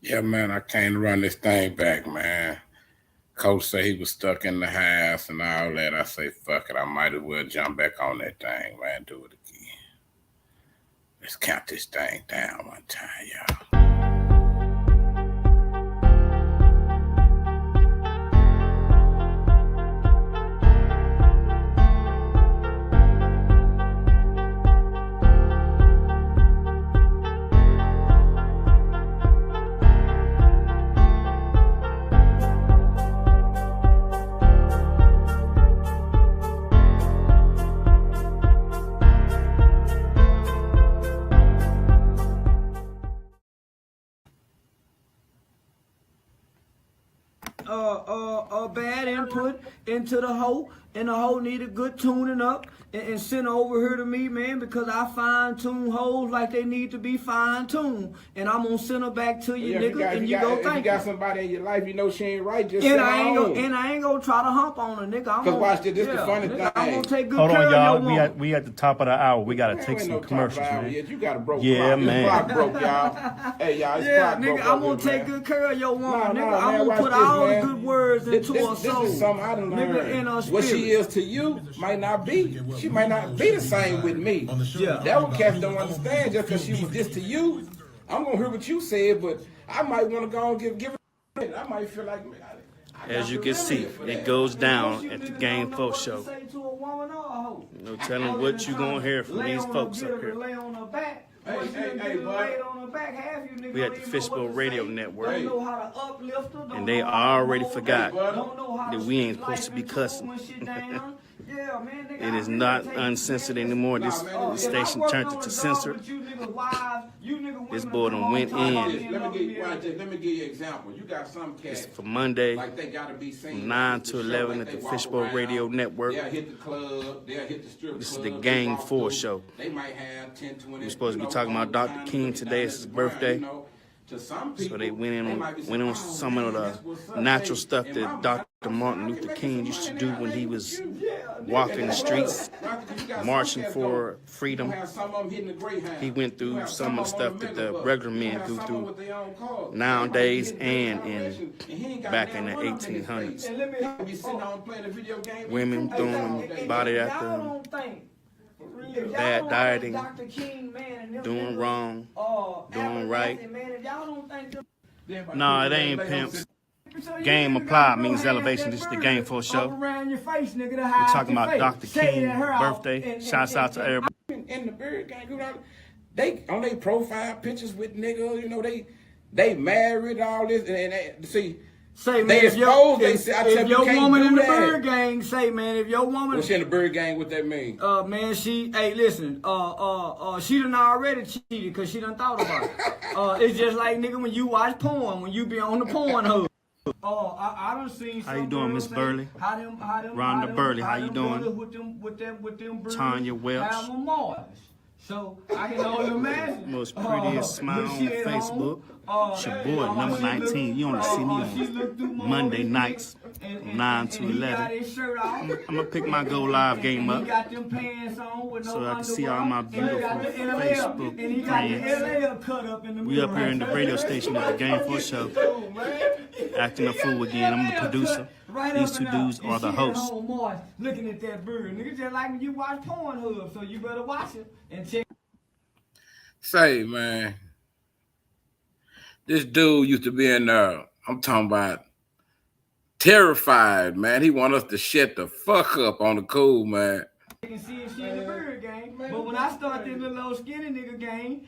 Yeah, man, I can't run this thing back, man. Coach said he was stuck in the house and all that. I say, fuck it, I might as well jump back on that thing, man. Do it again. Let's count this thing down one time, y'all. Bad input into the hoe, and the hoe needed good tuning up and send over here to me, man, because I fine-tune hoes like they need to be fine-tuned, and I'm gonna send her back to you, nigga, and you go thank you. If you got somebody in your life, you know she ain't right, just send her on. And I ain't gonna try to hump on her, nigga. Because watch this, the funny nigga, thing. I'm gonna take good Hold care on, of your y'all. woman. We at the top of the hour. We gotta take some commercials, man. You got a broke Yeah, clock. man. This clock broke, y'all. Hey, y'all, this clock broke. I'm gonna take good care of your woman, nigga. I'm man, gonna put this, all man. the good words into her soul. This is something I done learned. Nigga, in her what she spirit. is to you might not be. She might not be the same with me. Yeah. That what cats don't understand. Just because she was this to you, I'm gonna hear what you said, but I might want to go and give it. I might feel like, man, As you can see, it goes down at the Game4 show. No telling what you gonna hear from these folks up here. We at the Fishbowl Radio Network, and they already forgot that we ain't supposed to be cussing. It is not uncensored anymore. This station turned it to censored. This boy done went in. Let me give you an example. You got some cats for Monday, like they gotta be seen, from 9 to 11 at the Fishbowl Radio Network. They'll hit the club, they'll hit the strip club. This is the GAME4 show. They might have 10, 20. We're supposed to be talking about Dr. King today. It's his birthday. So they went on some of the natural stuff that Dr. Martin Luther King used to do when he was walking the streets, marching for freedom. He went through some of the stuff that the regular men go through nowadays and back in the 1800s. Women throwing them body after them, bad dieting, doing wrong, doing right. Nah, it ain't pimps. Game applied means elevation. This is the Game4 show. We're talking about Dr. King's birthday. Shouts out to everybody. In the bird gang, they on their profile pictures with niggas, you know, they married, all this, and they, see. Say, man, they if your woman in the that. bird gang, say, man, if your woman... What's in the bird gang, what that mean? Man, hey, listen, she done already cheated because she done thought about it. It's just like, nigga, when you watch porn, when you be on the porn hub. I done seen how you doing, Miss Burley? Rhonda Burley, how you doing? With them Tanya Welch. So I can only imagine. Most prettiest smile on Facebook. It's your boy, number 19. You only see me on Monday nights from 9 to 11. I'm going to pick my Go Live game up so I can see all my beautiful Facebook friends. We up here in the radio station at the Game4 show, acting a fool again. I'm the producer. These two dudes are the hosts. Looking at that bird, nigga, just like when you watch Pornhub, so you better watch it and check. Say, man, this dude used to be in there. I'm talking about terrified, man. He want us to shut the fuck up on the cool, man. You can see she in the bird game, but when I start this little skinny nigga game,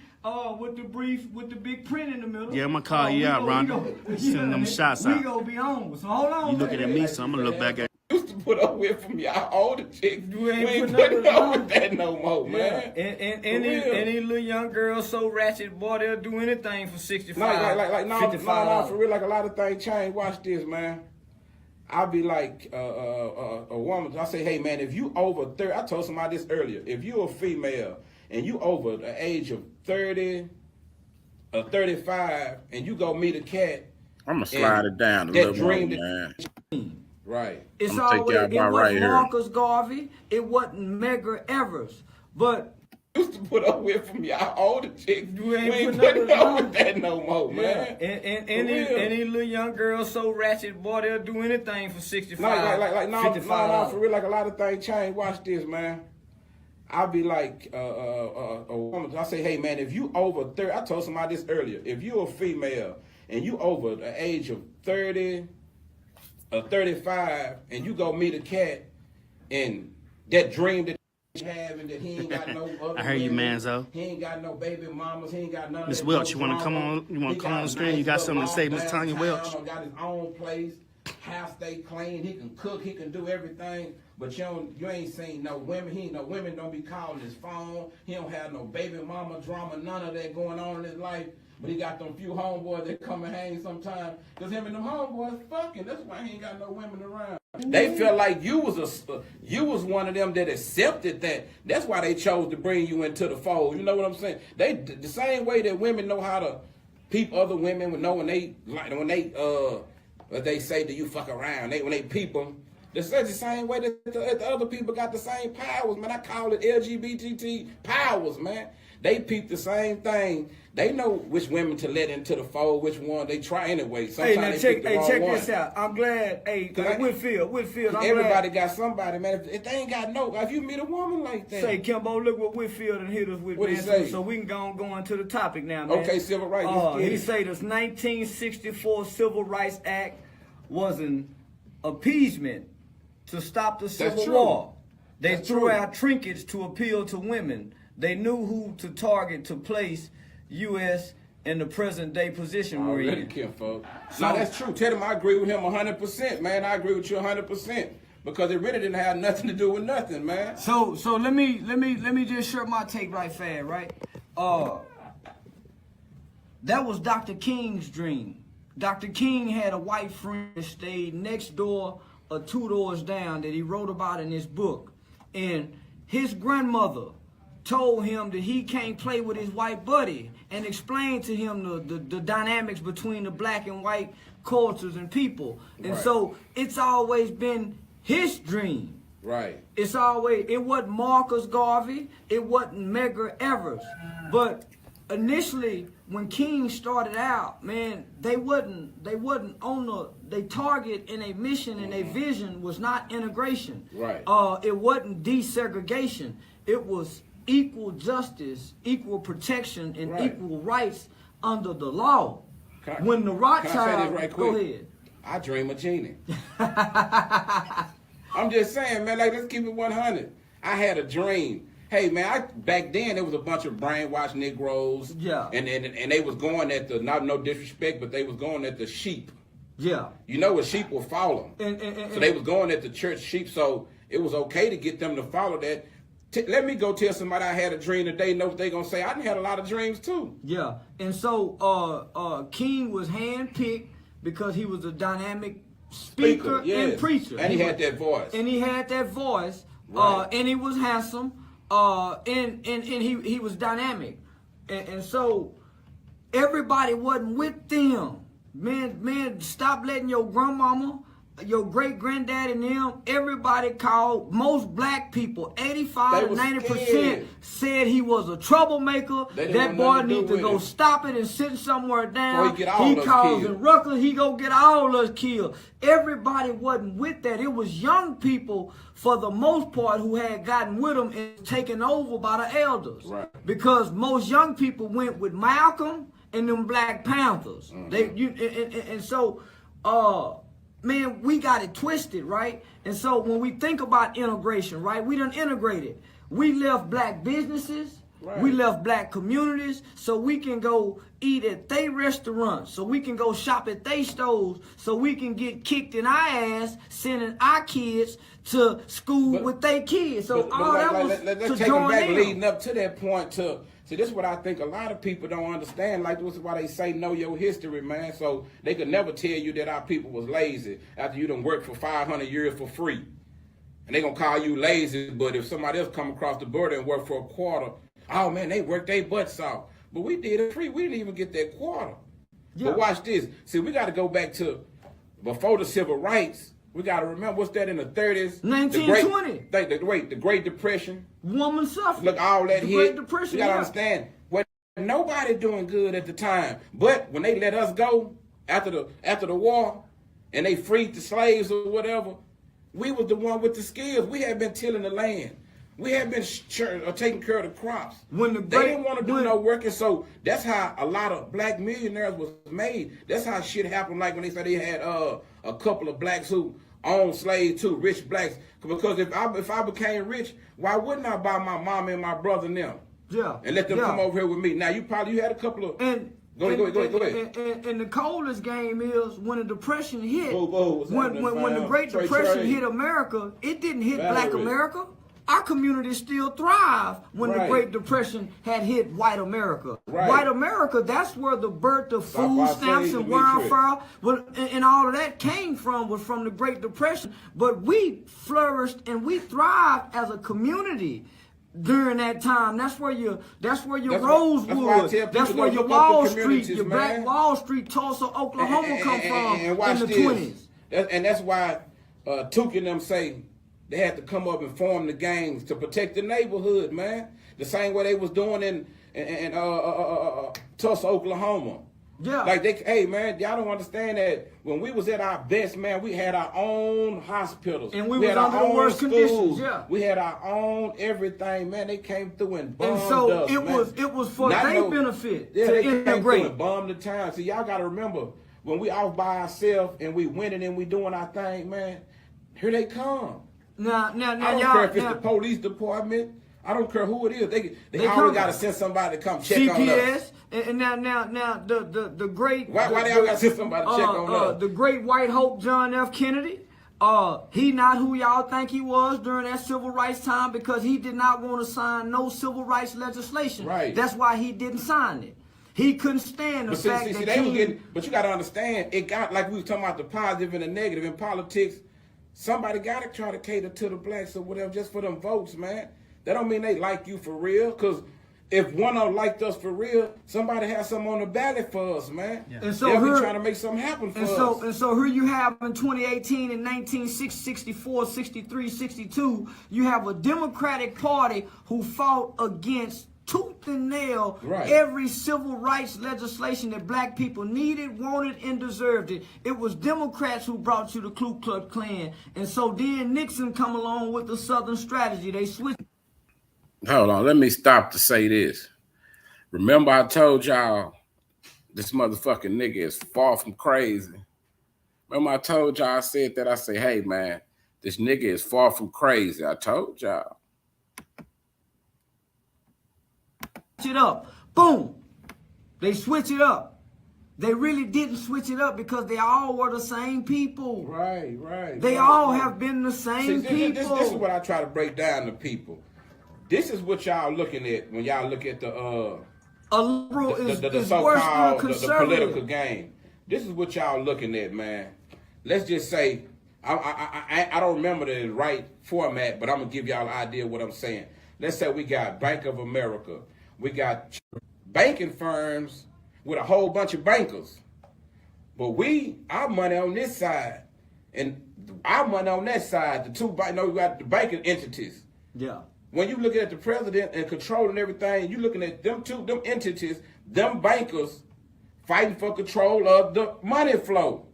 with the brief, with the big print in the middle. Yeah, I'm gonna call you out, Rhonda. Send them shots out. We gonna be on. So hold on. You looking at me, so I'm gonna look back at you. Used to put up with from y'all older chicks. We ain't putting up with that no more, man. And these little young girls so ratchet, boy, they'll do anything for 65. No, for real, like a lot of things change. Watch this, man. I'll be like a woman. I say, hey, man, if you over 30, I told somebody this earlier. If you a female and you over the age of 30 or 35 and you go meet a cat, I'm going to slide it down a little more, man. Right. It's always, it wasn't Marcus Garvey. It wasn't Medgar Evers. But used to put up with from y'all older chicks. You ain't we ain't putting putting up up with with that no more, man. And any little young girl so ratchet, boy, they'll do anything for 65, No, 55. for real, like a lot of things change. Watch this, man. I'll be like a woman. I say, hey, man, if you over 30, I told somebody this earlier. If you're a female and you over the age of 30 or 35 and you go meet a cat and that dream that having that he ain't got no other I heard you, women, Manzo. He ain't got no baby mamas. He ain't got none of Miss that. Welch, you want wanna to come on? You wanna come on the screen? You got something to say, Miss Tanya Welch? Got his own place, house stay clean. He can cook. He can do everything. But you ain't seen no women. He ain't no women. Don't be calling his phone. He don't have no baby mama drama. None of that going on in his life. But he got them few homeboys that come and hang sometimes. Cause him and them homeboys fucking. That's why he ain't got no women around. They felt like you was one of them that accepted that. That's why they chose to bring you into the fold. You know what I'm saying? They the same way that women know how to peep other women when they say that you fuck around. When they peep them. It's the same way that the other people got the same powers, man. I call it LGBT powers, man. They peep the same thing. They know which women to let into the fold, which one they try anyway. Sometimes check this out. I'm glad, Whitfield, everybody got somebody, man. If they ain't got if you meet a woman like that. Say, Kimbo, look what Whitfield and hit us with, what man. He say? So we can go into the topic now, man. Okay, civil rights. He say this 1964 Civil Rights Act was an appeasement to stop the Civil War. They threw out trinkets to appeal to women. They knew who to target to place U.S. in the present day position we're in. Kimbo. No, that's true. Tell him I agree with him 100%, man. I agree with you 100%. Because it really didn't have nothing to do with nothing, man. So let me just share my take right fast, right? That was Dr. King's dream. Dr. King had a white friend that stayed next door or 2 doors down that he wrote about in his book. And his grandmother told him that he can't play with his white buddy and explained to him the dynamics between the black and white cultures and people. And so it's always been his dream. Right. It wasn't Marcus Garvey, it wasn't Medgar Evers. But initially, when King started out, man, they wasn't on they target and a mission and a vision was not integration. Right. It wasn't desegregation. It was equal justice, equal protection, and equal rights under the law. When the Rothschild, can I say this right quick? Go ahead. I dream of genie. I'm just saying, man, like, let's keep it 100. I had a dream. Hey, man, back then there was a bunch of brainwashed Negroes. Yeah. And they was going at the, not no disrespect, but they was going at the sheep. Yeah. You know what sheep will follow. So they was going at the church sheep, so it was okay to get them to follow that. Let me go tell somebody I had a dream today, know what they gonna say. I done had a lot of dreams too. Yeah. And so King was handpicked because he was a dynamic speaker and preacher. And he had that voice. Right. And he was handsome. And he was dynamic. And so everybody wasn't with them. Man, stop letting your grandmama, your great granddad and them, everybody called, most black people, 85 to 90% said he was a troublemaker. That boy need to go stop it and sit somewhere down. He causing ruckus, he go get all of us killed. Everybody wasn't with that. It was young people, for the most part, who had gotten with him and taken over by the elders. Right. Because most young people went with Malcolm and them Black Panthers. So man, we got it twisted, right? And so when we think about integration, right, we done integrated. We left black businesses, we left black communities, so we can go eat at they restaurants, so we can go shop at they stores, so we can get kicked in our ass, sending our kids to school with their kids. So all that was let's to take join them back in. leading up to that point See, this is what I think a lot of people don't understand. Like, this is why they say know your history, man. So they could never tell you that our people was lazy after you done worked for 500 years for free. And they gonna call you lazy, but if somebody else come across the border and work for a quarter, oh man, they worked their butts off. But we did it free. We didn't even get that quarter. Yeah. But watch this. See, we got to go back to before the civil rights. We got to remember, what's that in the 30s? 1920. The Great Depression. Woman suffrage. Look, all that the hit. Great Depression, you got to understand, nobody doing good at the time. But when they let us go after the war and they freed the slaves or whatever, we was the one with the skills. We had been tilling the land. We had been taking care of the crops. They didn't want to do no work, and so that's how a lot of black millionaires was made. That's how shit happened. Like when they said they had a couple of blacks who owned slaves too, rich blacks. Because if I became rich, why wouldn't I buy my mom and my brother and them? Yeah. And let them come over here with me. Now you had a couple of. Go ahead. And the coldest game is when the Depression hit. When the Great Depression hit America, it didn't hit Black America. Our community still thrived when the Great Depression had hit white America. White America, that's where the birth of food stamps and welfare and all of that came from, was from the Great Depression. But we flourished and we thrived as a community during that time. That's where your Rosewood, that's where your Wall Street, your Black Wall Street, Tulsa, Oklahoma come from in the 20s. And that's why Tuki and them say they had to come up and form the gangs to protect the neighborhood, man. The same way they was doing in Tulsa, Oklahoma. Yeah. Like hey man, y'all don't understand that when we was at our best, man, we had our own hospitals. And we was under the worst conditions, yeah. We had our own everything, man. They came through and bombed us. And so it was for their benefit to integrate. And bomb the town. See, y'all gotta remember, when we off by ourselves and we winning and we doing our thing, man, here they come. Now, I don't care if it's the police department. I don't care who it is. They always got to send somebody to come check on us. And now the great. Why they always got to send somebody to check on us? The great white hope John F. Kennedy. He not who y'all think he was during that civil rights time, because he did not want to sign no civil rights legislation. Right. That's why he didn't sign it. He couldn't stand the fact that they were getting. But you got to understand, it got, like we was talking about, the positive and the negative in politics. Somebody got to try to cater to the blacks or whatever just for them votes, man. That don't mean they like you for real, because if one of them liked us for real, somebody has something on the ballot for us, man. Yeah. And so they'll be trying to make something happen for us. And so here you have in 2018 and 1964, 63, 62, you have a Democratic Party who fought against tooth and nail every civil rights legislation that black people needed, wanted, and deserved it. It was Democrats who brought you the Ku Klux Klan. And so then Nixon come along with the Southern strategy. They switched. Hold on, let me stop to say this. Remember I told y'all this motherfucking nigga is far from crazy. Remember I told y'all, I said that, I say, hey man, this nigga is far from crazy. I told y'all. It up. Boom. They switch it up. They really didn't switch it up because they all were the same people. Right. They all have been the same people. This is what I try to break down to people. This is what y'all looking at when y'all look at the liberal the so-called the political game. This is what y'all looking at, man. Let's just say, I don't remember the right format, but I'm gonna give y'all an idea of what I'm saying. Let's say we got Bank of America. We got banking firms with a whole bunch of bankers. But our money on this side and our money on that side, we got the banking entities. Yeah. When you looking at the president and controlling everything, you looking at them entities, them bankers fighting for control of the money flow.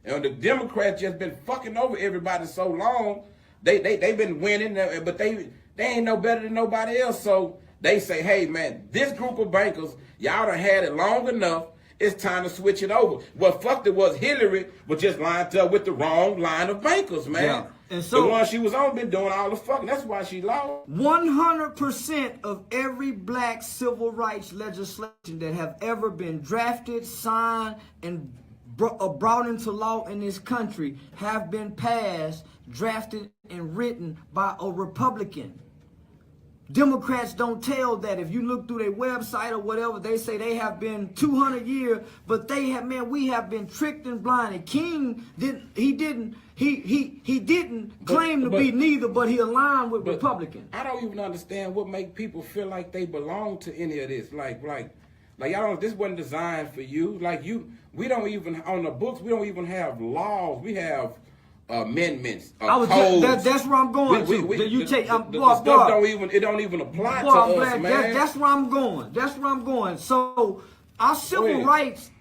And the Democrats just been fucking over everybody so long. They been winning, but they ain't no better than nobody else. So they say, hey man, this group of bankers, y'all done had it long enough. It's time to switch it over. What fucked it was Hillary was just lined up with the wrong line of bankers, man. Yeah. And so, the one she was on been doing all the fucking. That's why she lost. 100% of every black civil rights legislation that have ever been drafted, signed, and brought into law in this country have been passed, drafted, and written by a Republican. Democrats don't tell that. If you look through their website or whatever, they say they have been 200 years, but we have been tricked and blinded. King didn't claim to be neither, but he aligned with Republicans. I don't even understand what make people feel like they belong to any of this. Like y'all don't. This wasn't designed for you. We don't even on the books. We don't even have laws. We have amendments, codes. That's where I'm going to. The stuff don't even apply to us, man. That's where I'm going. That's where I'm going. So our civil rights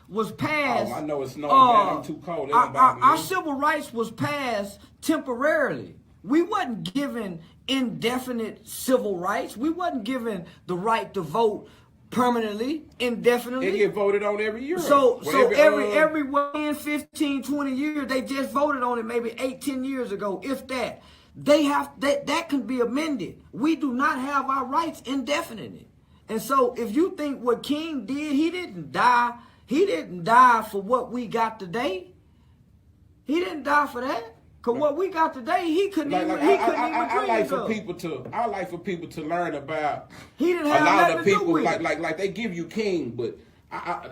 was passed. Oh, I know it's snowing, man. I'm too cold. Our civil rights was passed temporarily. We wasn't given indefinite civil rights. We wasn't given the right to vote permanently, indefinitely. It get voted on every year. So every 10, 15, 20 years, they just voted on it maybe 8, 10 years ago, if that. That can be amended. We do not have our rights indefinitely. And so if you think what King did, he didn't die. He didn't die for what we got today. He didn't die for that. Cause what we got today, he couldn't even dream of. I like for people to learn about. He didn't have a lot of people with like they give you King, but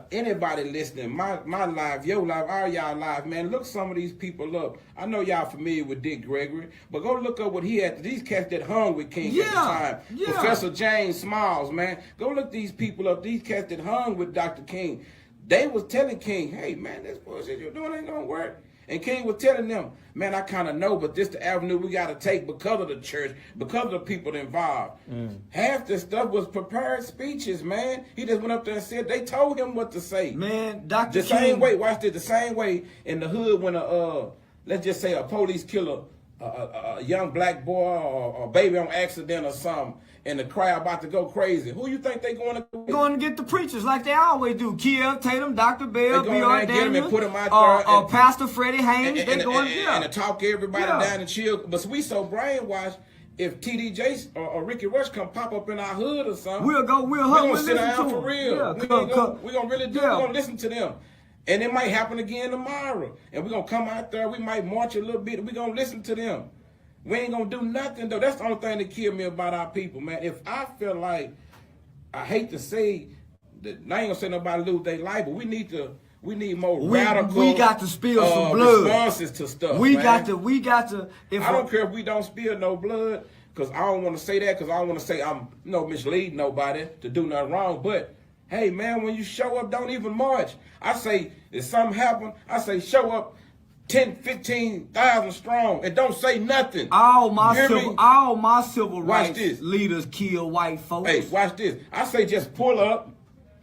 anybody listening, my life, your life, all y'all life, man. Look some of these people up. I know y'all familiar with Dick Gregory, but go look up what he had. These cats that hung with King at the time. Yeah. Professor James Smalls, man. Go look these people up. These cats that hung with Dr. King. They was telling King, hey man, this bullshit you're doing ain't gonna work. And King was telling them, man, I kind of know, but this the avenue we got to take because of the church, because of the people involved. Half this stuff was prepared speeches, man. He just went up there and said, they told him what to say. Man, Dr. The same way, watch this, the same way in the hood when let's just say a police killer, a young black boy or a baby on accident or something, and the crowd about to go crazy. Who you think they going to go? Going to get the preachers like they always do. Kiel, Tatum, Dr. Bell, B.R. Daniels, put them out there, Pastor Freddie Haynes. They going to talk everybody down and chill. But we so brainwashed. If TDJ or Ricky Rush come pop up in our hood or something, we're gonna sit down for real. Yeah, we're gonna really do. We're gonna listen to them. And it might happen again tomorrow. And we're going to come out there. We might march a little bit. We're going to listen to them. We ain't going to do nothing, though. That's the only thing that killed me about our people, man. If I feel like, I hate to say, that I ain't going to say nobody lose their life, but we need more radical. We got to spill some blood. Responses to stuff, we man. got to. I don't care if we don't spill no blood, because I don't want to say that, because I don't want to say I'm misleading nobody to do nothing wrong, but hey, man, when you show up, don't even march. I say, if something happen, I say show up 10, 15,000 strong and don't say nothing. All my civil rights leaders kill white folks. Hey, watch this. I say just pull up.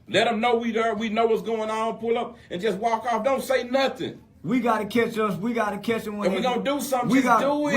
Let them know we there. We know what's going on. Pull up and just walk off. Don't say nothing. We gotta catch us. We gotta catch them when we gonna do something. Do it.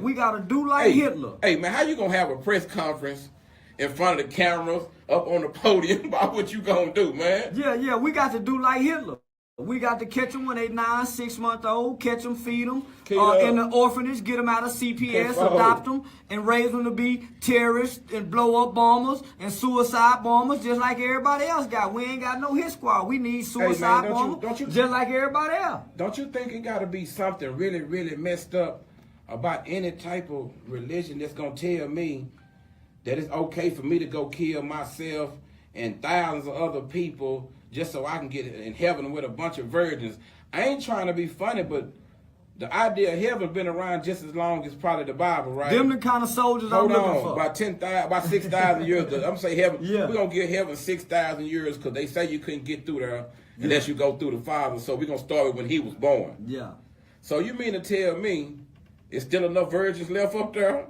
We gotta do like Hitler. Hey, man, how you gonna have a press conference in front of the cameras, up on the podium about what you gonna do, man? Yeah, we got to do like Hitler. We got to catch them when they 9, 6 months old, catch them, feed them, in the orphanage, get them out of CPS, adopt them, and raise them to be terrorists and blow up bombers and suicide bombers just like everybody else got. We ain't got no hit squad. We need suicide bombers just like everybody else. Don't you think it got to be something really, really messed up about any type of religion that's going to tell me that it's okay for me to go kill myself and thousands of other people just so I can get in heaven with a bunch of virgins? I ain't trying to be funny, but the idea of heaven been around just as long as probably the Bible, right? Them the kind of soldiers I'm looking for. About 6,000 years. I'm saying heaven. Yeah. We're going to give heaven 6,000 years because they say you couldn't get through there unless you go through the Father. So we're going to start with when he was born. Yeah. So you mean to tell me it's still enough virgins left up there?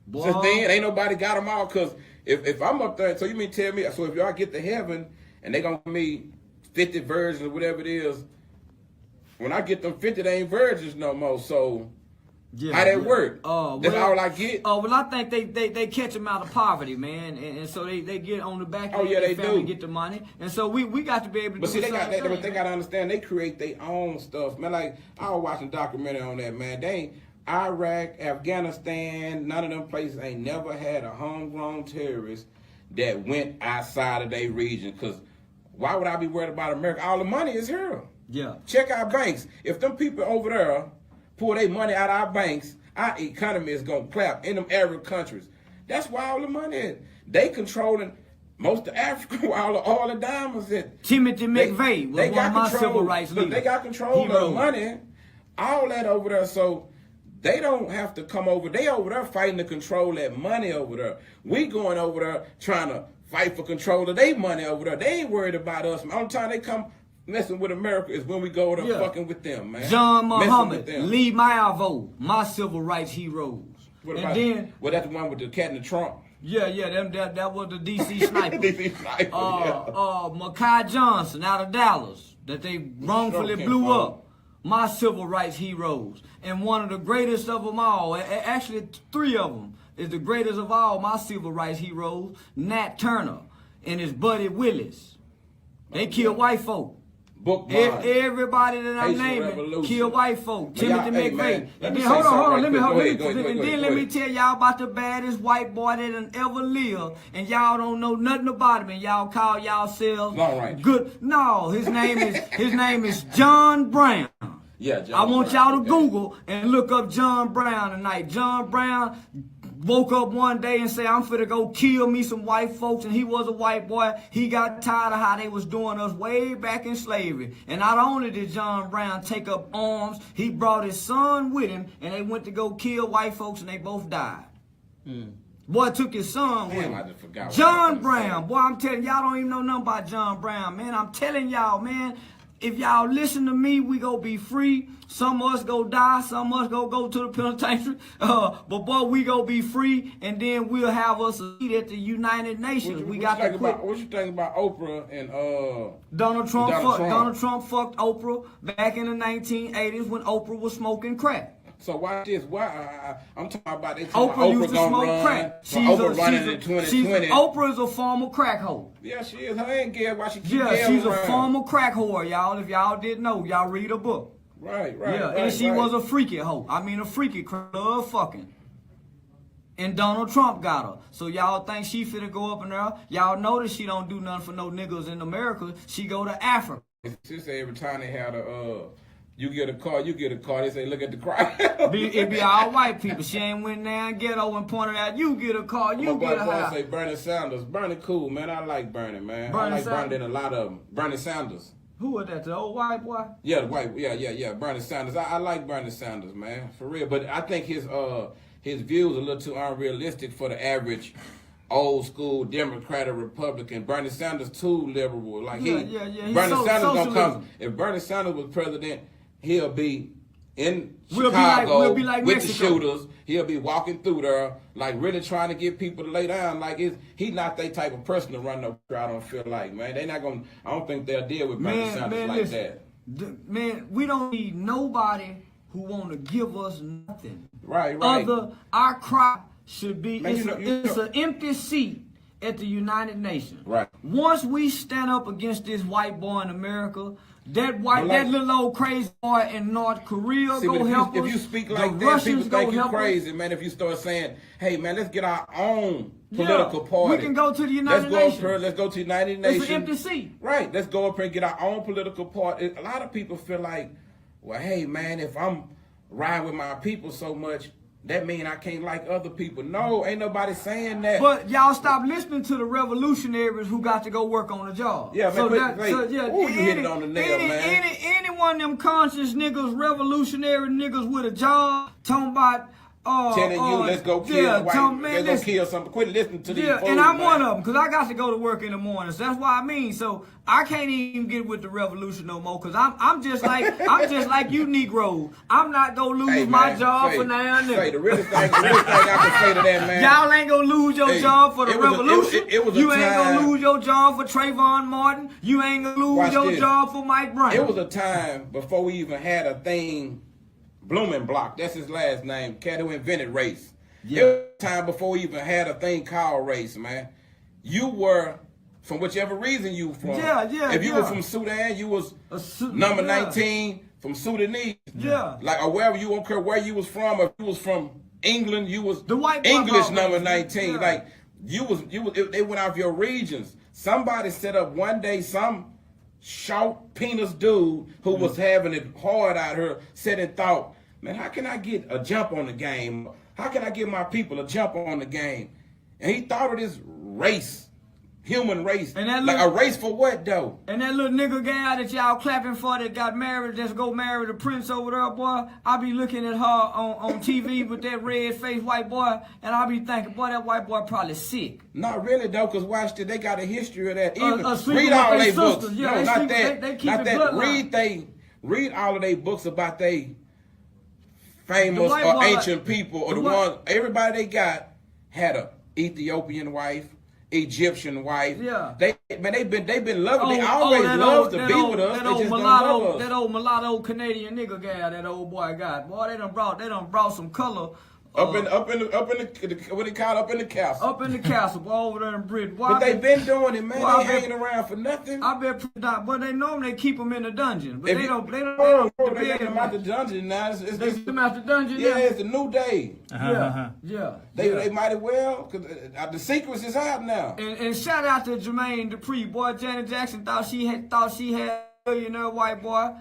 Boy. Since then, ain't nobody got them all. Because if I'm up there, so you mean tell me, so if y'all get to heaven and they going to give me 50 virgins or whatever it is, when I get them 50, they ain't virgins no more. So how that work? That's all I get? Well, I think they catch them out of poverty, man. And so they get on the back end of their family, get the money. And so we got to be able to do they got to understand, they create their own stuff. Man, like, I was watching a documentary on that, man. They ain't Iraq, Afghanistan, none of them places ain't never had a homegrown terrorist that went outside of their region. Because why would I be worried about America? All the money is here. Yeah. Check our banks. If them people over there pull their money out of our banks, our economy is going to clap in them Arab countries. That's why all the money is. They controlling most of Africa while all the diamonds is. Timothy McVeigh was one of my civil rights leaders. They got control of the money, all that over there. So they don't have to come over. They over there fighting to control that money over there. We going over there trying to fight for control of their money over there. They ain't worried about us. All the time they come messing with America is when we go to fucking with them, man. John Muhammad, Lee Malvo, my civil rights heroes. What about, then, well, that's the one with the cat and the trunk. Yeah, that was the DC sniper. DC sniper, Makai Johnson out of Dallas that they wrongfully blew up. My civil rights heroes. And one of the greatest of them all, actually 3 of them, is the greatest of all my civil rights heroes, Nat Turner and his buddy Willis. They killed white folk. Everybody that I'm naming killed white folk. Timothy McVeigh. And then hold on. Let me tell y'all about the baddest white boy that done ever lived, and y'all don't know nothing about him, and y'all call yourselves good. No, his name is John Brown. Yeah, John I want y'all to Google and look up John Brown tonight. John Brown woke up one day and said, I'm finna go kill me some white folks, and he was a white boy. He got tired of how they was doing us way back in slavery. And not only did John Brown take up arms, he brought his son with him, and they went to go kill white folks, and they both died. Boy took his son with him. John Brown. Boy, I'm telling y'all don't even know nothing about John Brown, man. I'm telling y'all, man. If y'all listen to me, we go be free. Some of us go die. Some of us go to the penitentiary. But boy, we go be free, and then we'll have us a seat at the United Nations. What you think about Oprah and Donald Trump? Donald Trump fucked Oprah back in the 1980s when Oprah was smoking crack. So watch this. I'm talking about Oprah used to smoke crack. Oprah running in 2020. Oprah is a former crack hoe. Yeah, she is. Her ain't gay. Why she keep she's a former crack whore, y'all. If y'all didn't know, y'all read a book. Right. Yeah, and she was a freaky hoe. I mean, a freaky love fucking. And Donald Trump got her. So y'all think she finna go up in there? Y'all notice she don't do nothing for no niggas in America. She go to Africa. She say every time they had you get a car, they say, look at the crowd. It be all white people. She ain't went there and ghetto and pointed out, you get a car, you get a house. Say Bernie Sanders. Bernie cool, man. I like Bernie, man. I like Bernie than a lot of them. Bernie Sanders. Who was that, the old white boy? Yeah, the white, yeah. Bernie Sanders. I like Bernie Sanders, man, for real. But I think his views are a little too unrealistic for the average old school Democrat or Republican. Bernie Sanders too liberal. Like Bernie Sanders gonna come. If Bernie Sanders was president, he'll be in Chicago with Mexico. The shooters. He'll be walking through there, like really trying to get people to lay down. Like he's not that type of person to run no crowd. I don't feel like, man. They not gonna. I don't think they'll deal with Bernie Sanders like that. Man, we don't need nobody who want to give us nothing. Right. Our cry should be it's an empty seat at the United Nations. Right. Once we stand up against this white boy in America, that little old crazy boy in North Korea help us. If you speak like that, people think you crazy, man. If you start saying, hey, man, let's get our own political party. We can go to the United Nations. Let's go to the United Nations. It's an empty seat. Right. Let's go up here and get our own political party. A lot of people feel like, well, hey, man, if I'm riding with my people so much, that mean I can't like other people. No, ain't nobody saying that. But y'all stop listening to the revolutionaries who got to go work on the job. Yeah, man. You hit it on the nail, man. Any one of them conscious niggas, revolutionary niggas with a job, talking about telling you, let's go kill let's go kill something. Quit listening to these fools, and I'm one of them, because I got to go to work in the morning. So that's what I mean. So I can't even get with the revolution no more, because I'm just like you Negroes. I'm not gonna lose my job for now. The realest thing I can say to that, man. Y'all ain't gonna lose your job for the revolution. You ain't gonna lose your job for Trayvon Martin. You ain't gonna lose your job for Mike Brown. It was a time before we even had a thing. Blumenbach, that's his last name, cat who invented race. Yeah. It was a time before we even had a thing called race, man. You were, from whichever reason you from. If you were from Sudan, you was number 19 from Sudanese. Yeah. Like, or wherever you, don't care where you was from, or if you was from England, you was the white English number 19. Yeah. Like, they went off your regions. Somebody set up one day, some short penis dude who was having it hard out here said and thought, man, how can I get a jump on the game? How can I give my people a jump on the game? And he thought of this race human race. And that like a race for what though? And that little nigga guy that y'all clapping for that got married, just go marry the prince over there, boy. I be looking at her on TV with that red-faced white boy, and I be thinking, boy, that white boy probably sick. Not really though, cause watch this, they got a history of that. Even read all their books. Yeah, no, not that. They keep not that. Read all of their books about they famous or ancient people or the ones. Everybody they got had a Ethiopian wife, Egyptian wife. Yeah. They've been loving. They always loved to be with us. They just don't love us. That old mulatto Canadian nigga guy that old boy got. Boy, they done brought some color. Up in the what they call up in the castle. Up in the castle, boy, over there in Britain. Boy, but they been doing it, man. They hanging around for nothing. I bet, but they normally keep them in the dungeon. But they don't let them out the dungeon now. They let them out the dungeon. Yeah, it's a new day. Yeah. They might as well, cause the secrets is out now. And shout out to Jermaine Dupri, boy. Janet Jackson thought she had a millionaire white boy.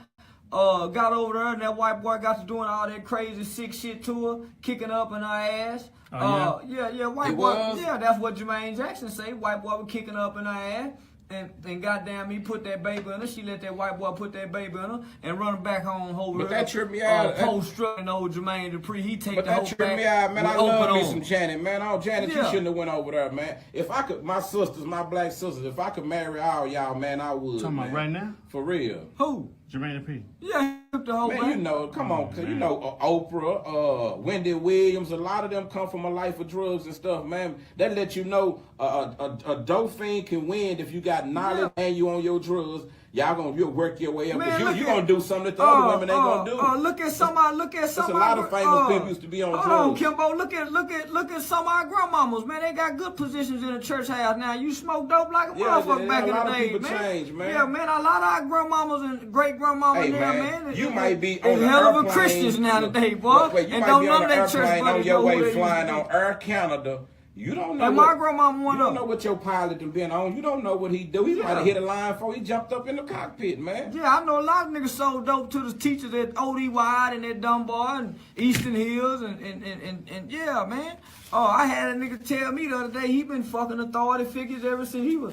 Got over there and that white boy got to doing all that crazy sick shit to her, kicking up in her ass. White boy. Yeah, that's what Jermaine Jackson say. White boy was kicking up in her ass. And goddamn, he put that baby in her. She let that white boy put that baby in her and run her back home over there. But that tripped me out. Post-struggling old Jermaine Dupri, he take the whole back. But that tripped me out, man. I love me some Janet, man. Oh, Janet, you shouldn't have went over there, man. If I could, my sisters, my black sisters, if I could marry all y'all, man, I would. Talking about right now? For real. Who? Jermaine Dupri. Yeah, he took the whole man, you know, come on, cause you know Oprah, Wendy Williams, a lot of them come from a life of drugs and stuff, man. That let you know a dope fiend can win if you got knowledge and you on your drugs. You'll work your way up. Cause you gonna do something that the other women ain't gonna do. Look at somebody. There's a lot of famous people used to be on drugs. Hold on, Kimbo. Look at some of our grandmamas, man. They got good positions in the church house now. You smoke dope like a motherfucker back in the day, man. A lot of people change, man. Yeah, man. A lot of our grandmamas and great grandmamas now, man. You might be on hell of a Christians nowadays, boy. And don't none of that church on your way flying on Air Canada. You don't know. And my grandmama went up. You don't know what your pilot done been on. You don't know what he do. He might have hit a line before he jumped up in the cockpit, man. Yeah, I know a lot of niggas sold dope to the teachers at OD Wide and at Dunbar and Eastern Hills and yeah, man. I had a nigga tell me the other day he been fucking authority figures ever since he was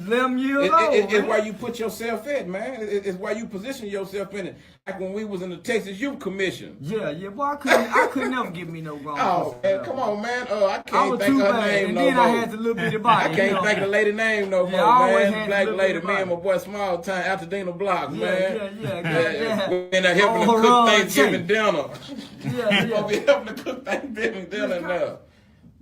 11 years old. It's where you put yourself at, man. It's where you position yourself in it. Like when we was in the Texas Youth Commission. Yeah, boy, I couldn't never give me no grown. Oh, man, come on, man. I can't think of her name no more. And then I had to little bitty body. I can't think of the lady name no more, man. Black lady, me and my boy Small Time, Altadena Block, man. Yeah. We been there helping to cook Thanksgiving dinner. Yeah. We helping to cook Thanksgiving dinner now.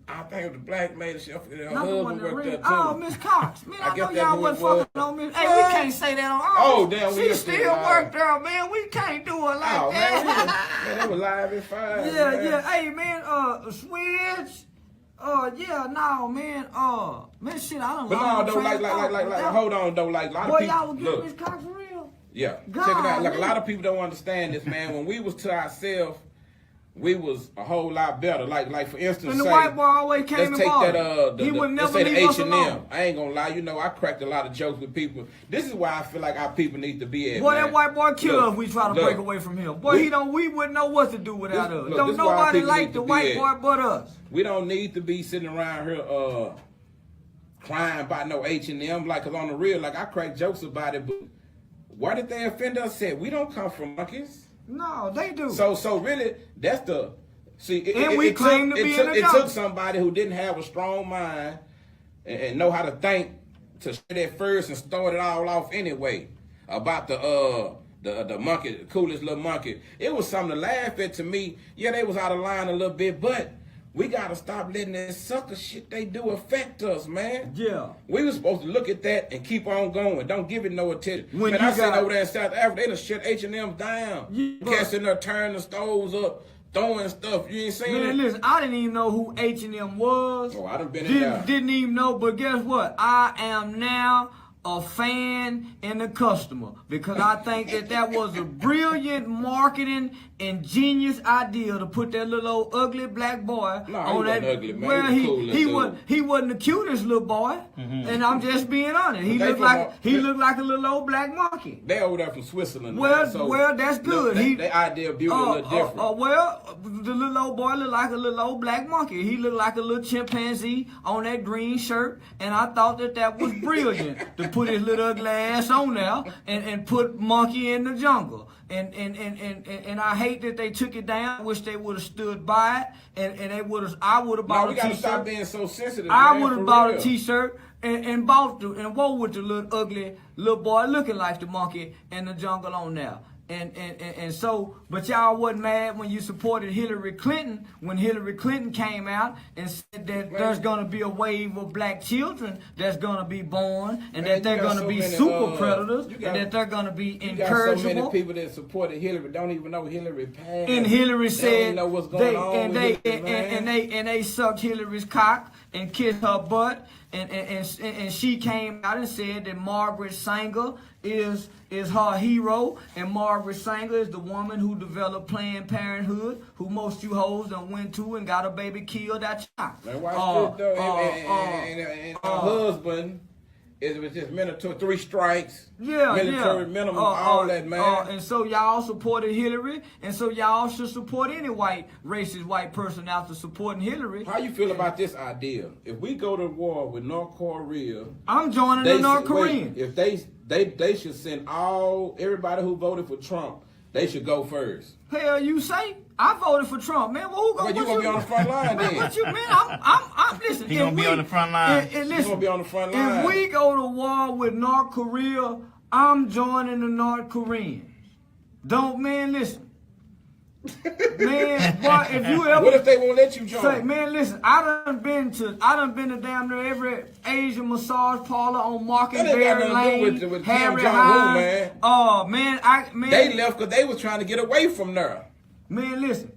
I think it was the black lady. Her husband worked there too. Oh, Miss Cox. Man, I know y'all wasn't fucking on Miss. Hey, we can't say that on. Oh, damn. She still worked there, man. We can't do it like that. Man, they were live and fine. Yeah. Hey, man, Switch. Man, shit, I don't know. But no, though, like, hold on, though, like, a lot of people. Boy, y'all was getting Miss Cox for real? Yeah. Check it out. Like, a lot of people don't understand this, man. When we was to ourselves, we was a whole lot better. Like for instance, and the white boy always came let's take that he would never let's say leave the us H&M. alone. I ain't gonna lie, you know, I cracked a lot of jokes with people. This is why I feel like our people need to be at. Boy, man. that white boy kill us if we try to break away from him. Boy, we wouldn't know what to do without us. Don't nobody like the white boy but us. We don't need to be sitting around here crying about no H&M. Like, cause on the real, like I crack jokes about it, but why did they offend us? Said we don't come from monkeys. No, they do. So really, that's the. See, it took somebody who didn't have a strong mind and know how to think to share that first and start it all off anyway about the monkey, the coolest little monkey. It was something to laugh at to me. Yeah, they was out of line a little bit, but we gotta stop letting that sucker shit they do affect us, man. Yeah. We was supposed to look at that and keep on going. Don't give it no attention. When I seen over there in South Africa, they done shut H&M down. Yeah. Cats in there turning the stoves up. Throwing stuff, you ain't seen it? Listen, I didn't even know who H&M was. Oh, I done been in there. Didn't even know, but guess what? I am now a fan and a customer because I think that was a brilliant marketing and genius idea to put that little old ugly black boy on that. Ugly, man. Well, he wasn't the cutest little boy, and I'm just being honest. He looked like a little old black monkey. They over there from Switzerland. Well, that's good. Their idea of beauty a little different. the little old boy looked like a little old black monkey. He looked like a little chimpanzee on that green shirt, and I thought that was brilliant to put his little ugly ass on there and put Monkey in the Jungle. And I hate that they took it down. I wish they would have stood by it, and they would have. I would have bought a t-shirt. We gotta stop being so sensitive. I would have bought a t-shirt and wore with the little ugly little boy looking like the Monkey in the Jungle on there. And so, but y'all wasn't mad when you supported Hillary Clinton when Hillary Clinton came out and said that there's gonna be a wave of black children that's gonna be born, and that they're gonna be super predators, and that they're gonna be incorrigible. So many people that supported Hillary don't even know Hillary passed. And Hillary said they don't know what's going on they sucked Hillary's cock and kissed her butt, and she came out and said that Margaret Sanger is her hero, and Margaret Sanger is the woman who developed Planned Parenthood, who most you hoes done went to and got a baby killed at child. Now watch this though, and her husband was just mandatory 3 strikes, military minimum, all that, man. And so y'all supported Hillary, and so y'all should support any racist white person after supporting Hillary. How you feel about this idea? If we go to war with North Korea, I'm joining the North Koreans. If they should send everybody who voted for Trump, they should go first. Hell, you say? I voted for Trump, man. Well, who you gonna be on the front line then? What you mean? I'm listening. He gonna be on the front line. Listen, He gonna be on the front line. If we go to war with North Korea, I'm joining the North Koreans. Listen. Man, boy, if you ever, what if they won't let you join? Say, man, listen, I done been to damn near every Asian massage parlor on Markenberry Lane, with Harry Kim Hines. Man. Oh man, they left because they was trying to get away from there. Man, listen.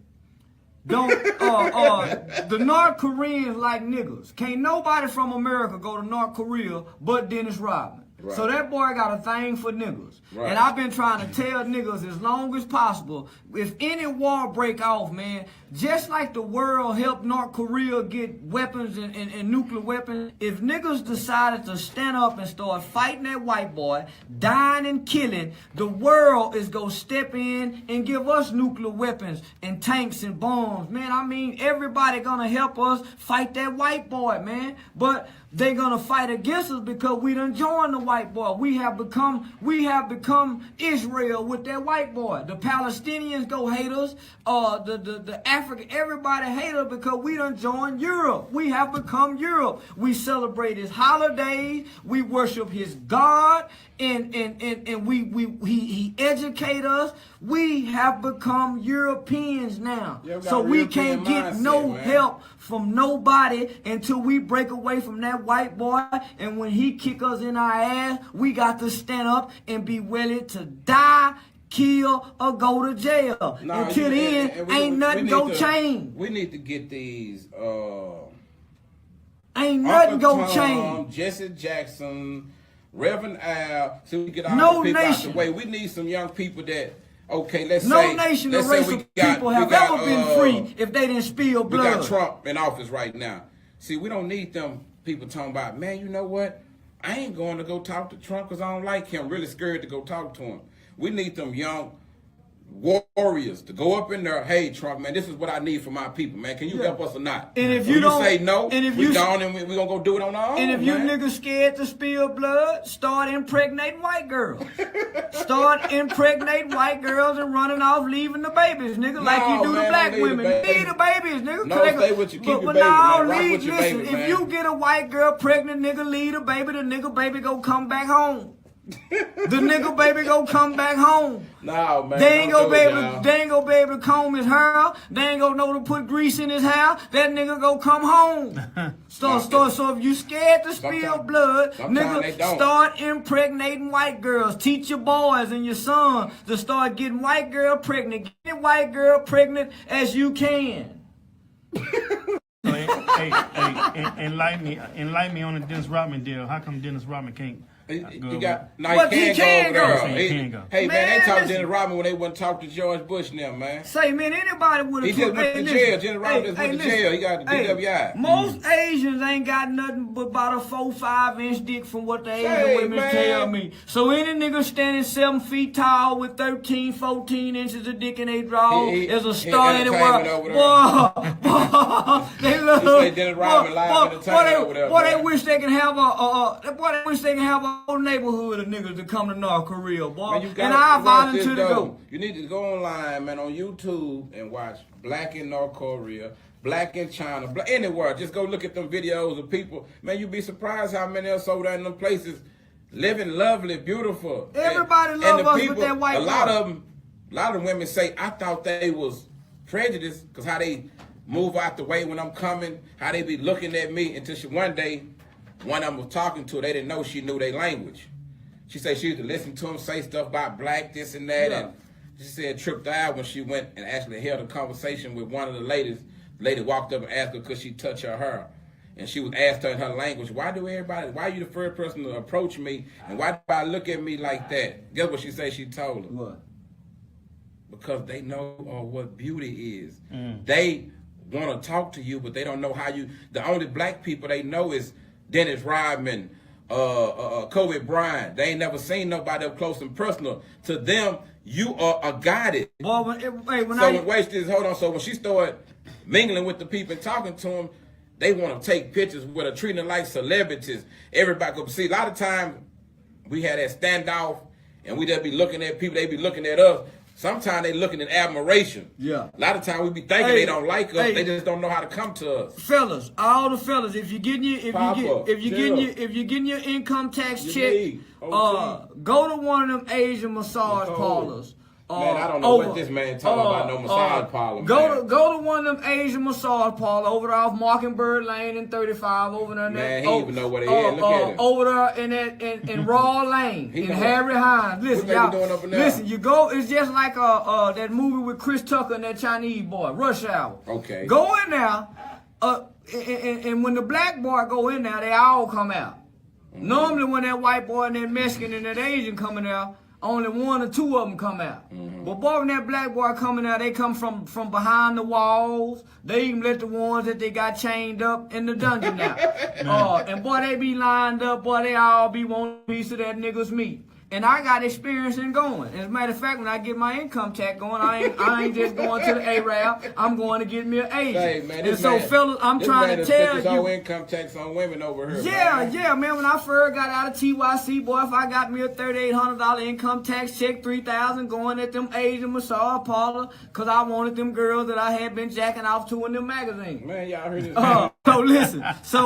Don't the North Koreans like niggas. Can't nobody from America go to North Korea but Dennis Rodman. Right. So that boy got a thing for niggas. Right. And I've been trying to tell niggas as long as possible, if any war break off, man, just like the world helped North Korea get weapons and nuclear weapons, if niggas decided to stand up and start fighting that white boy, dying and killing, the world is gonna step in and give us nuclear weapons and tanks and bombs. Man, I mean, everybody gonna help us fight that white boy, man. But they gonna fight against us because we done joined the white boy. We have become Israel with that white boy. The Palestinians go hate us. The African, everybody hate us because we done joined Europe. We have become Europe. We celebrate his holidays. We worship his God, and he educate us. We have become Europeans now. So we can't get no help from nobody until we break away from that white boy. And when he kick us in our ass, we got to stand up and be willing to die, kill, or go to jail. Until then, ain't nothing gonna change. We need to get these ain't nothing gonna change. Jesse Jackson, Reverend Al, so we get all the people out the way. We need some young people that, okay, let's say no nation of racial people have ever been free if they didn't spill blood. We got Trump in office right now. See, we don't need them people talking about, man, you know what? I ain't going to go talk to Trump because I don't like him. Really scared to go talk to him. We need them young warriors to go up in there. Hey, Trump, man, this is what I need for my people, man. Can you help us or not? And if you don't say no, and if we gone and we gonna go do it on our own. And if you niggas scared to spill blood, start impregnating white girls. Start impregnating white girls and running off, leaving the babies, nigga, like you do the black women. Leave the babies, nigga. No, stay with you. Keep your baby, man. Rock with your baby, man. If you get a white girl pregnant, nigga, leave the nigga baby go come back home. The nigga baby go come back home. No, man. They ain't gonna be able to comb his hair. They ain't gonna know to put grease in his hair. That nigga go come home. So if you scared to spill blood, nigga, start impregnating white girls. Teach your boys and your sons to start getting white girl pregnant. Get white girl pregnant as you can. Hey, enlighten me on the Dennis Rodman deal. How come Dennis Rodman can't You got But he can go. He can go. Hey man, Man, they talked to listen. Dennis Rodman when they wouldn't talk to George Bush now, man. Say, man, anybody would He have just went to jail. Dennis Rodman just went to jail. He got the DWI. Most Asians ain't got nothing but about a 4-5 inch dick from what the Asian Say, women man. tell me. So any nigga standing 7 feet tall with 13, 14 inches of dick in their draw is a star anywhere. Boy, they love. He say Dennis Rodman live entertainment over there. Boy, they man. wish they can have a whole neighborhood of niggas to come to North Korea, boy. Man, you And gotta I watch volunteer this, to though. go. You need to go online, man, on YouTube and watch Black in North Korea, Black in China, Black anywhere. Just go look at them videos of people. Man, you'd be surprised how many else over there in them places living lovely, beautiful. Everybody love the us people, with that white a lot girl. of them, a lot of women say, I thought they was prejudiced because how they move out the way when I'm coming, how they be looking at me until one day, one of them was talking to her, they didn't know she knew their language. She said she used to listen to him say stuff about black, this and that, and she said tripped out when she went and actually held a conversation with one of the ladies. The lady walked up and asked her could she touch her hair. And she was asked her in her language, why are you the first person to approach me, and why do I look at me like that? Guess what she said she told her? What? Because they know what beauty is. They want to talk to you, but they don't know how you. The only black people they know is Dennis Rodman, Kobe Bryant. They ain't never seen nobody up close and personal. To them, you are a goddess. Boy, when she started mingling with the people and talking to them, they want to take pictures with her, treating them like celebrities. Everybody go see. A lot of times we had that standoff, and we just be looking at people. They be looking at us. Sometimes they looking in admiration. Yeah. A lot of times we be thinking they don't like us. They just don't know how to come to us. Fellas, all the fellas, if you getting your income tax check, go to one of them Asian massage parlors. Man, I don't know what this man talking about, no massage parlor. Go to one of them Asian massage parlors over there off Mockingbird Lane and 35 over there. Man, he even know what it is. Look at him. Over there in Raw Lane in Harry Hines. Listen, y'all. Listen, you go. It's just like that movie with Chris Tucker and that Chinese boy, Rush Hour. Okay. Go in there, and when the black boy go in there, they all come out. Normally, when that white boy and that Mexican and that Asian coming out, only 1 or 2 of them come out. But boy, when that black boy coming out, they come from behind the walls. They even let the ones that they got chained up in the dungeon now. And boy, they be lined up. Boy, they all be wanting a piece of that nigga's meat. And I got experience in going. As a matter of fact, when I get my income tax going, I ain't just going to the Arab. I'm going to get me an Asian. Hey, man, and so, fellas, I'm trying to tell you. All income tax on women over here. Yeah, man. When I first got out of TYC, boy, if I got me a $3,800 income tax check, $3,000 going at them Asian massage parlor, cause I wanted them girls that I had been jacking off to in them magazines. Man, y'all heard this. So listen.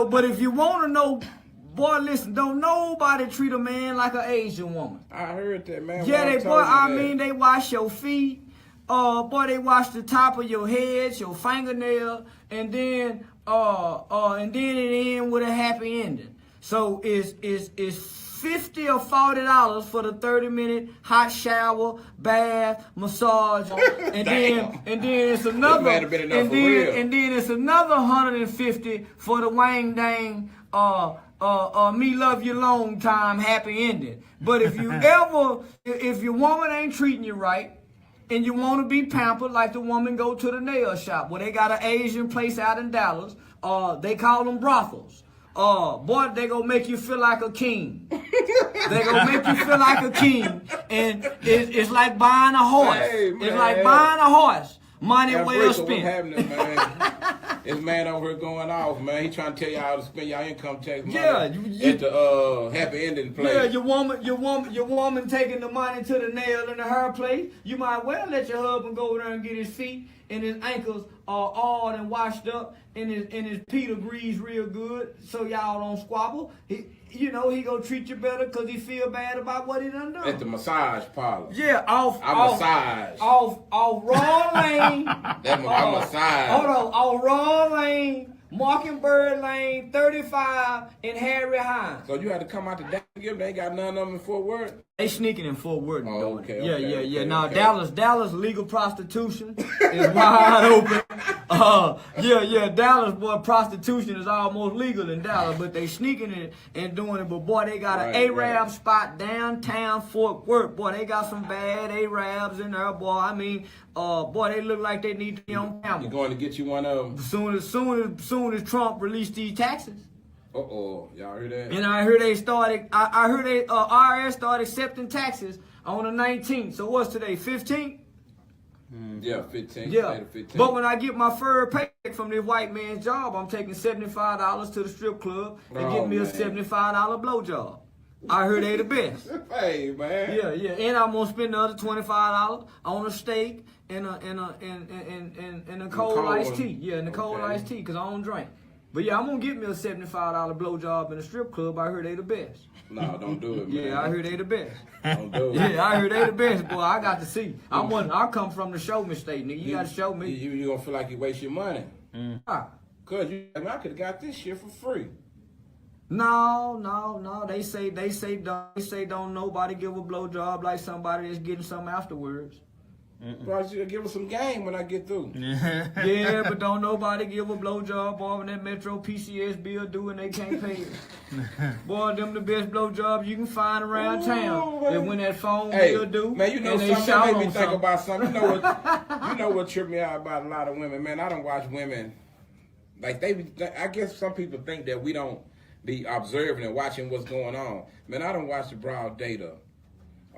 But if you want to know. Boy, listen, don't nobody treat a man like an Asian woman. I heard that, man. Yeah, they wash your feet. Boy, they wash the top of your head, your fingernail, and then it end with a happy ending. So it's $50 or $40 for the 30-minute hot shower, bath, massage, and then it's another $150 for the wang dang me love you long time happy ending. But if your woman ain't treating you right and you want to be pampered like the woman go to the nail shop where they got an Asian place out in Dallas, they call them brothels. Boy, they gonna make you feel like a king. They gonna make you feel like a king, and it's like buying a horse. Hey, it's like buying a horse. Money well spent. What's happening, man? This man over here going off, man. He trying to tell y'all how to spend y'all income tax money at the happy ending place. Yeah, your woman taking the money to the nail in the hair place. You might well let your husband go over there and get his feet and his ankles all and washed up and his Peter greased real good so y'all don't squabble. He gonna treat you better because he feel bad about what he done done. At the massage parlor. Yeah, off Raw Lane. Massage. Hold on, off Raw Lane, Mockingbird Lane, 35 in Harry Hines. So you had to come out to Dallas They ain't got none of them in Fort Worth. They sneaking in Fort Worth. Oh, okay, yeah. okay, Now okay. Dallas legal prostitution is wide open. Dallas, boy, prostitution is almost legal in Dallas, but they sneaking it and doing it. But boy, they got an Arab spot downtown Fort Worth. Boy, they got some bad Arabs in there, boy. I mean, boy, they look like they need to be on camera. You going to get you one of them? Soon as Trump released these taxes. Y'all heard that? And I heard they started. I heard they IRS started accepting taxes on the 19th. So what's today? 15th. Yeah, 15. Yeah. 15. But when I get my third paycheck from this white man's job, I'm taking $75 to the strip club and getting me a $75 blowjob. I heard they the best. Hey man. Yeah. And I'm gonna spend the other $25 on a steak and a cold iced tea. Yeah, and the cold iced tea, cause I don't drink. But yeah, I'm gonna get me a $75 blowjob in a strip club. I heard they the best. No, don't do it, man. Yeah, I heard they the best. Don't do it. Yeah, I heard they the best, boy. I got to see. I come from the show me state, nigga. You gotta show me. You gonna feel like you waste your money. Ah. Cause I could have got this shit for free. No. They say don't nobody give a blowjob like somebody that's getting something afterwards. Bro, you give us some game when I get through. Yeah, but don't nobody give a blowjob off in that Metro PCS bill due and they can't pay it. Boy, them the best blowjobs you can find around town. And when that phone bill due, man, you know and they something shout that made me on think something. about something. You know what tripped me out about a lot of women, man. I don't watch women like I guess some people think that we don't be observing and watching what's going on. Man, I don't watch the broad data.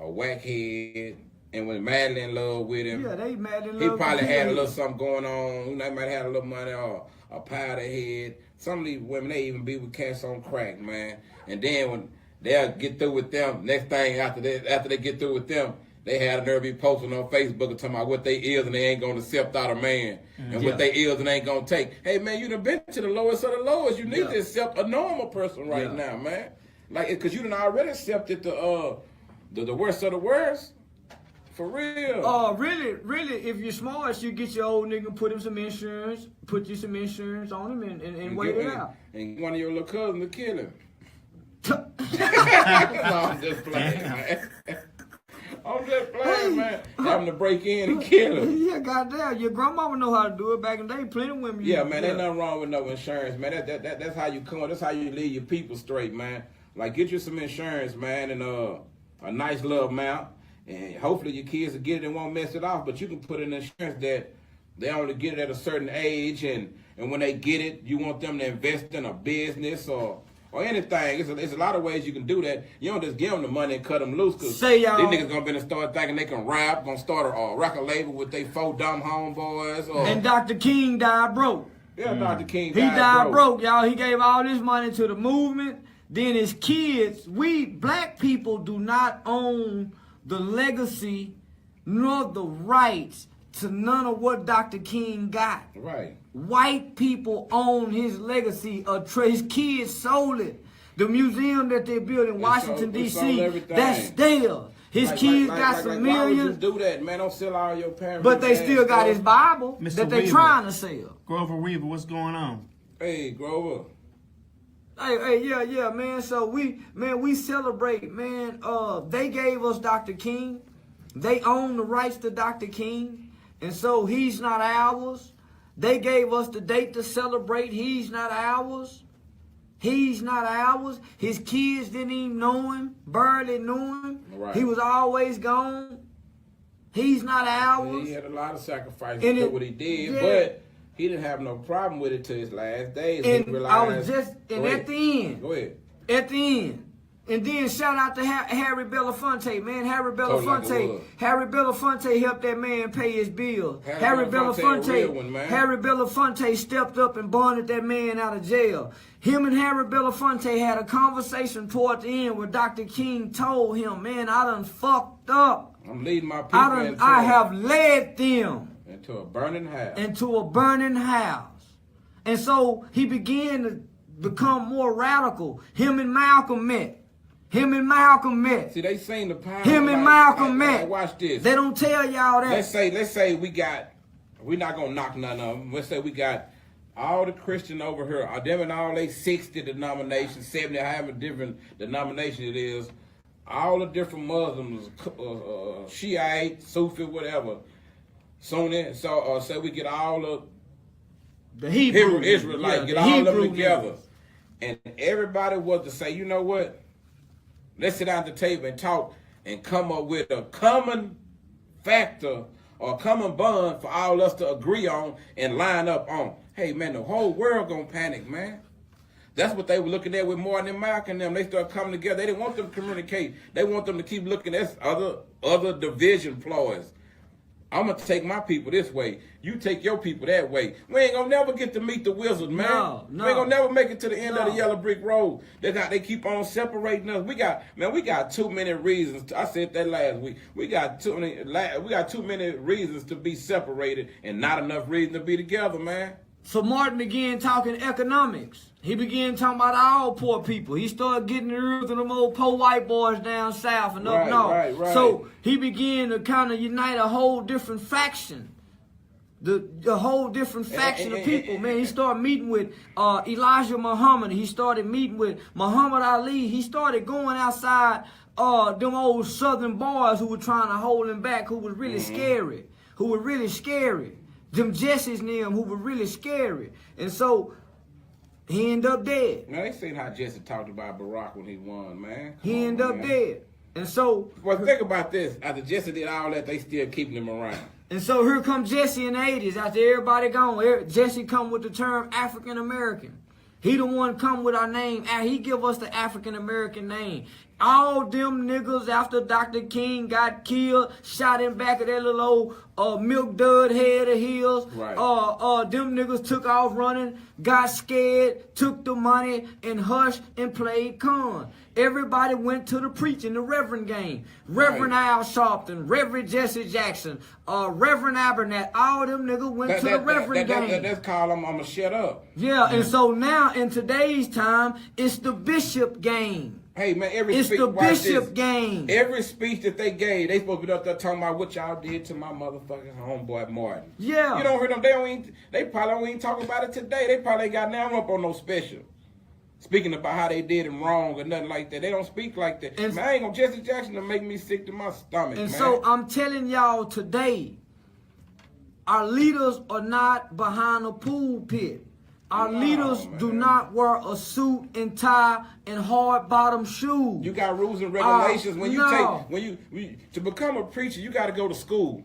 A whackhead. And when madly in love with him, yeah, they mad in love. he probably had a little something going on. They might have a little money or a powder head. Some of these women, they even be with cats on crack, man. And then when they'll get through with them, next thing after they get through with them, they had a nerve be posting on Facebook and talking about what they is and they ain't gonna accept out a man. And what they is and ain't gonna take. Hey man, you done been to the lowest of the lowest. You need to accept a normal person right now, man. Like, cause you done already accepted the worst of the worst. For real. Really, if you're smart, you get your old nigga, put some insurance on him and wait it out. And one of your little cousins to kill him. No, I'm just playing, man. I'm just playing, man. Having to break in and kill him. Yeah, goddamn. Your grandmama know how to do it. Back in the day, plenty of women. Yeah, man, ain't nothing wrong with no insurance, man. That's how you come. That's how you leave your people straight, man. Like, get you some insurance, man, and a nice little amount. And hopefully your kids will get it and won't mess it off, but you can put in insurance that they only get it at a certain age, and when they get it, you want them to invest in a business or anything. It's a lot of ways you can do that. You don't just give them the money and cut them loose, because these niggas gonna be start thinking they can rap, gonna start a record label with they 4 dumb homeboys. And Dr. King died broke. Yeah, Dr. King died broke, y'all. He gave all this money to the movement. Then his kids, we black people do not own the legacy nor the rights to none of what Dr. King got. Right. White people own his legacy. His kids sold it. The museum that they built in Washington, D.C., that's theirs. His kids got some millions. Why would you do that, man? Don't sell all your parents. But they still got his Bible that they trying to sell. Grover Weaver, what's going on? Hey, Grover. Hey, yeah, man. So we celebrate, man. They gave us Dr. King. They own the rights to Dr. King. And so he's not ours. They gave us the date to celebrate. He's not ours. He's not ours. His kids didn't even know him, barely knew him. Right. He was always gone. He's not ours. He had a lot of sacrifices to do what he did, but he didn't have no problem with it till his last days. And he realized, at the end. Go ahead. At the end. And then shout out to Harry Belafonte, man. Harry Belafonte helped that man pay his bills. Harry Belafonte stepped up and bonded that man out of jail. Him and Harry Belafonte had a conversation toward the end where Dr. King told him, man, I done fucked up. I'm leading my people I have led them into a burning house. And so he began to become more radical. Him and Malcolm met. See, they seen the power. Him and Malcolm met. Watch this. They don't tell y'all that. Let's say we're not gonna knock none of them. Let's say we got all the Christian over here, them and all they 60 denominations, 70, however different denomination it is, all the different Muslims, Shiite, Sufi, whatever, Sunni, so we get all of the Hebrew Israelites, get all of them together. And everybody was to say, you know what? Let's sit down at the table and talk and come up with a common factor or common bond for all us to agree on and line up on. Hey, man, the whole world gonna panic, man. That's what they were looking at with Martin and Malcolm and them. They started coming together. They didn't want them to communicate. They want them to keep looking at other division ploys. I'm going to take my people this way. You take your people that way. We ain't going to never get to meet the wizard, man. No. We ain't going to never make it to the end of the yellow brick road. They keep on separating us. We got too many reasons. I said that last week. We got too many reasons to be separated and not enough reason to be together, man. So Martin began talking economics. He began talking about all poor people. He started getting the ears of them old poor white boys down south and up north. Right. So he began to kind of unite a whole different faction. The whole different faction of people, man. He started meeting with Elijah Muhammad. He started meeting with Muhammad Ali. He started going outside them old southern boys who were trying to hold him back, who was really scary. Them Jesse's and them who were really scary. And so he ended up dead. Now they seen how Jesse talked about Barack when he won, man. He ended up dead. And so... Well, think about this. After Jesse did all that, they still keeping him around. And so here comes Jesse in the 80s. After everybody gone, Jesse come with the term African American. He the one come with our name. He give us the African American name. All them niggas after Dr. King got killed, shot in back of that little old milk dud head of his. Right. Them niggas took off running, got scared, took the money, and hushed and played con. Everybody went to the preaching, the Reverend game. Reverend Al Sharpton, Reverend Jesse Jackson, Reverend Abernathy, all them niggas went to the Reverend game. That's called I'm going to shut up. Yeah, and so now in today's time, it's the bishop game. Hey, man, it's the bishop game. Every speech that they gave, they supposed to be up there talking about what y'all did to my motherfucking homeboy Martin. Yeah. You don't hear them. They probably don't even talk about it today. They probably ain't got now up on no special. Speaking about how they did him wrong or nothing like that. They don't speak like that. And man, I ain't gonna Jesse Jackson to make me sick to my stomach, and man. So I'm telling y'all today, our leaders are not behind a pool pit. Our leaders do not wear a suit and tie and hard bottom shoes. You got rules and regulations. To become a preacher, you got to go to school.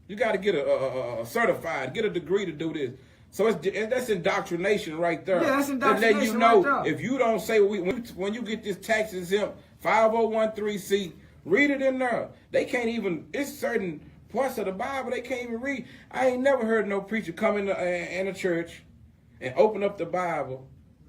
You got to get a certified, get a degree to do this. So that's indoctrination right there. Yeah, that's indoctrination you know, right there. if you don't say when you get this tax exempt 5013C, read it in there. They can't even. It's certain parts of the Bible they can't even read. I ain't never heard no preacher come in a church and open up the Bible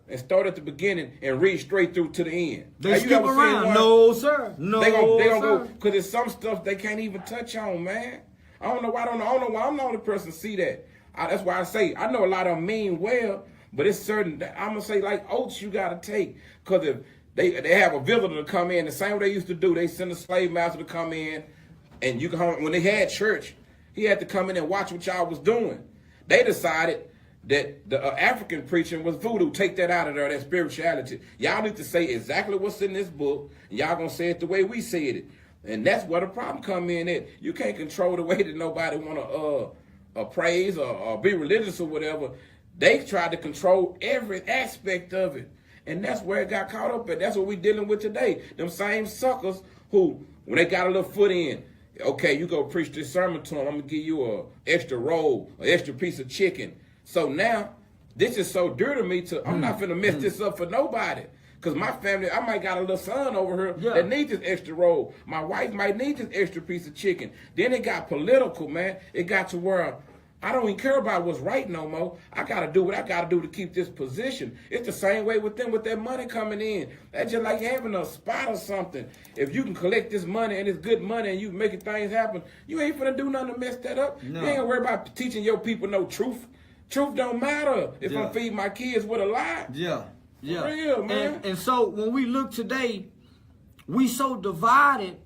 and start at the beginning and read straight through to the end. They skip around. No, sir. No, they gonna go because there's some stuff they can't even touch on, man. I don't know why. I don't know why I'm the only person to see that. That's why I say I know a lot of them mean well, but it's certain. I'm gonna say like oaths you gotta take because if they have a visitor to come in the same way they used to do, they send a slave master to come in, and you can when they had church, he had to come in and watch what y'all was doing. They decided that the African preaching was voodoo. Take that out of there, that spirituality. Y'all need to say exactly what's in this book, and y'all gonna say it the way we said it. And that's where the problem come in at. You can't control the way that nobody wanna praise or be religious or whatever. They tried to control every aspect of it. And that's where it got caught up at. That's what we dealing with today. Them same suckers who, when they got a little foot in, okay, you go preach this sermon to them, I'm gonna give you a extra roll, an extra piece of chicken. So now, this is so dear to me I'm not finna mess this up for nobody. Because my family, I might got a little son over here that needs this extra roll. My wife might need this extra piece of chicken. Then it got political, man. It got to where I don't even care about what's right no more. I got to do what I got to do to keep this position. It's the same way with them with that money coming in. That's just like having a spot or something. If you can collect this money and it's good money and you making things happen, you ain't finna do nothing to mess that up. No. You ain't gonna worry about teaching your people no truth. Truth don't matter if I'm feeding my kids with a lie. Yeah. For real, man. And so when we look today, we so divided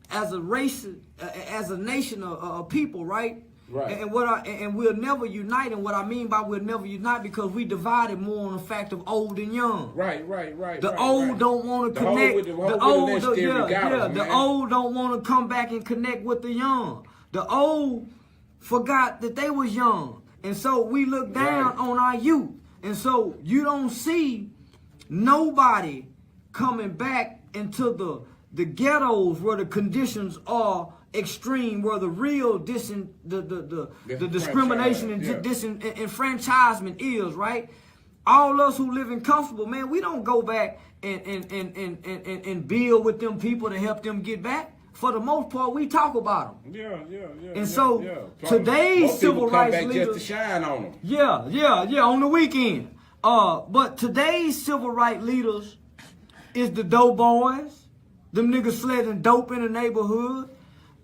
as a race, as a nation of people, right? Right. And we'll never unite. And what I mean by we'll never unite, because we divided more on the fact of old and young. Right. The old don't want to connect. The old don't want to come back and connect with the young. The old forgot that they was young, and so we look down on our youth. And so you don't see nobody coming back into the ghettos where the conditions are extreme, where the real the discrimination and disenfranchisement is, right? All us who live in comfortable, man, we don't go back and build with them people to help them get back. For the most part, we talk about them. Yeah. And so today's civil rights leaders just to shine on them. Yeah, on the weekend. But today's civil rights leaders is the dope boys, them niggas sledging dope in the neighborhood.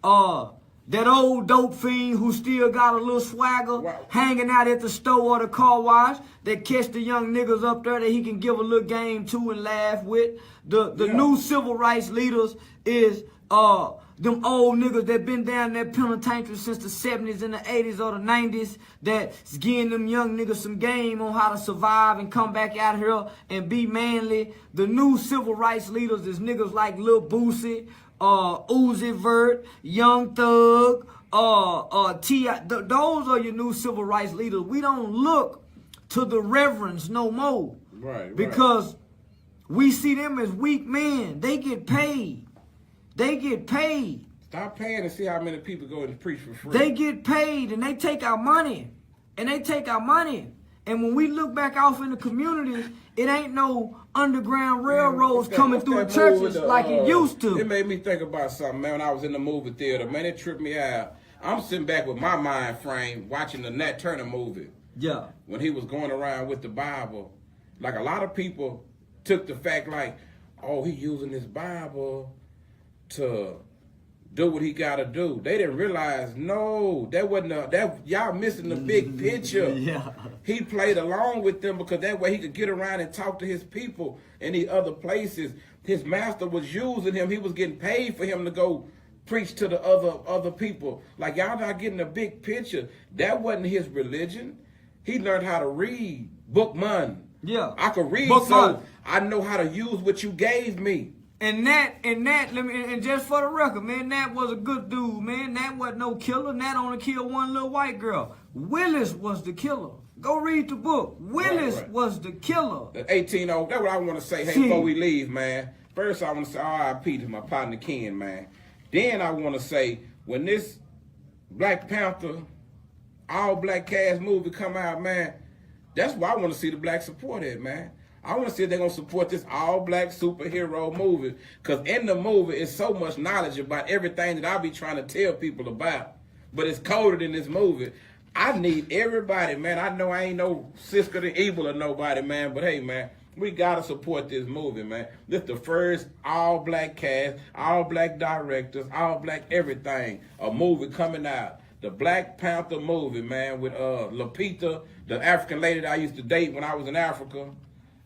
That old dope fiend who still got a little swagger, hanging out at the store or the car wash, that catch the young niggas up there that he can give a little game to and laugh with. The new civil rights leaders is them old niggas that been down that penitentiary since the 70s and the 80s or the 90s, that's giving them young niggas some game on how to survive and come back out here and be manly. The new civil rights leaders is niggas like Lil Boosie, Uzi Vert, Young Thug, T.I. Those are your new civil rights leaders. We don't look to the reverends no more. Right. Because we see them as weak men. They get paid. Stop paying and see how many people go and preach for free. They get paid and they take our money. And when we look back off in the communities, it ain't no underground railroads coming through the churches like it used to. It made me think about something, man, when I was in the movie theater. Man, it tripped me out. I'm sitting back with my mind frame watching the Nat Turner movie. Yeah. When he was going around with the Bible. Like, a lot of people took the fact like, oh, he using this Bible to do what he gotta do. They didn't realize, no, that wasn't y'all missing the big picture. Yeah. He played along with them because that way he could get around and talk to his people in the other places. His master was using him. He was getting paid for him to go preach to the other people. Like, y'all not getting the big picture. That wasn't his religion. He learned how to read. Book money. Yeah. I could read, Book so money. I know how to use what you gave me. And just for the record, man, Nat was a good dude, man. Nat wasn't no killer. Nat only killed one little white girl. Willis was the killer. Go read the book. Willis was the killer. The 18-0, that's what I want to say, hey, before we leave, man. First, I want to say R.I.P. to my partner Ken, man. Then I want to say, when this Black Panther, all-black cast movie come out, man, that's why I want to see the black support it, man. I want to see if they're going to support this all-black superhero movie. Because in the movie, it's so much knowledge about everything that I be trying to tell people about. But it's coded in this movie. I need everybody, man. I know I ain't no sister to evil or nobody, man. But, hey, man, we got to support this movie, man. This the first all-black cast, all-black directors, all-black everything. A movie coming out. The Black Panther movie, man, with Lupita, the African lady that I used to date when I was in Africa.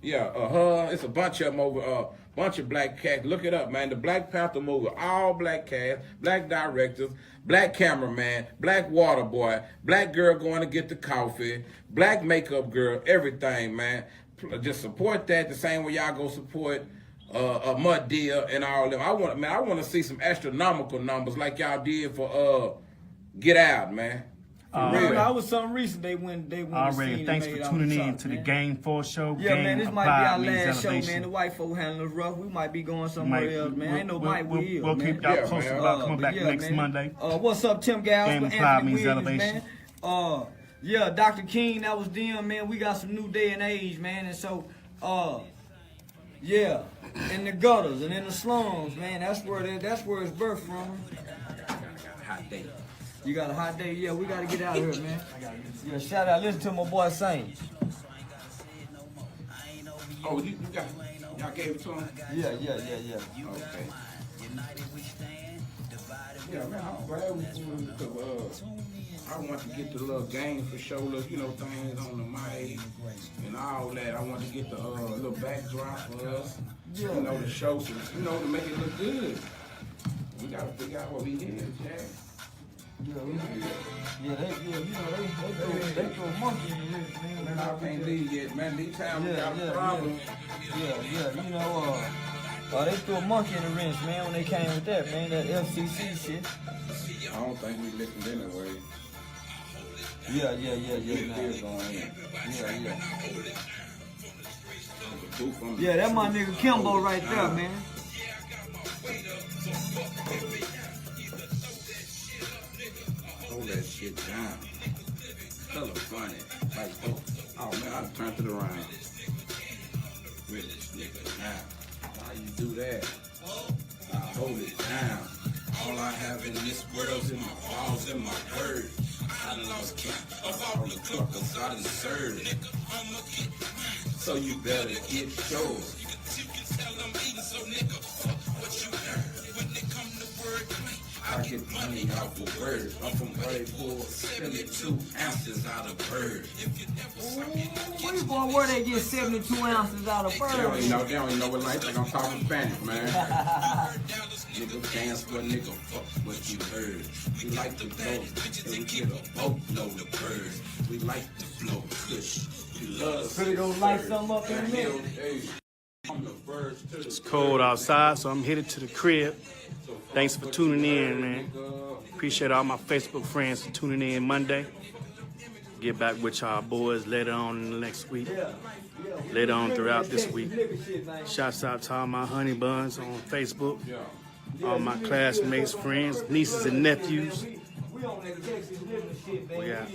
Yeah, it's a bunch of them over, bunch of black cast. Look it up, man. The Black Panther movie, all black cast, black directors, black cameraman, black water boy, black girl going to get the coffee, black makeup girl, everything, man. Just support that the same way y'all go support Mud Deer and all them. I want to see some astronomical numbers like y'all did for Get Out, man. That was something recent they went already. Thanks for tuning in to the GAME4SHOW. Yeah, man, this might be our last show, man. The white folk handling us rough. We might be going somewhere else, man. Ain't no Mike Williams, we'll keep y'all posted about coming back next Monday. What's up, Tim Gals? Anthony Williams, man. Yeah, Dr. King, that was them, man. We got some new day and age, man. And so, yeah, in the gutters and in the slums, man. That's where it's birthed from. Hot day. You got a hot day? Yeah, we got to get out of here, man. Yeah, shout out. Listen to my boy sing. Oh, y'all gave it to him? Yeah. Okay. Yeah, man, I'm glad we doing it because I want to get the little GAME4SHOW, things on the mic and all that. I want to get the little backdrop for us, the show, to make it look good. We got to figure out what we did, Jack. Yeah, they throw a monkey in the wrist, man. Man, I can't leave yet, man. These times we got a problem. You know, they threw a monkey in the wrench, man, when they came with that, man, that FCC shit. I don't think we listened anyway. Yeah. Still going in. Yeah, that's my nigga Kimbo right there, man. Hold that shit down. Hella funny. Like, oh man, I turned it around. Really, nigga, now. How you do that? I hold it down. All I have in this world's in my balls and my words. I done lost count of all the truckers I done served. So you better get yours. You can tell I'm eating, so nigga, fuck what you heard. When it come to wordplay, I get money off of words. I'm from Ray Bull, 72 ounces out of bird. Where you going? Where they get 72 ounces out of bird? They don't even know what life like. I'm talking Spanish, man. Nigga dance for a nigga, fuck what you heard. We like to blow, and we get a boatload of birds. We like to blow kush. We love Pretty don't light something up in the middle. It's cold outside, so I'm headed to the crib. Thanks for tuning in, man. Appreciate all my Facebook friends for tuning in Monday. Get back with y'all boys later on in the next week. Later on throughout this week. Shouts out to all my honey buns on Facebook. All my classmates, friends, nieces and nephews. We got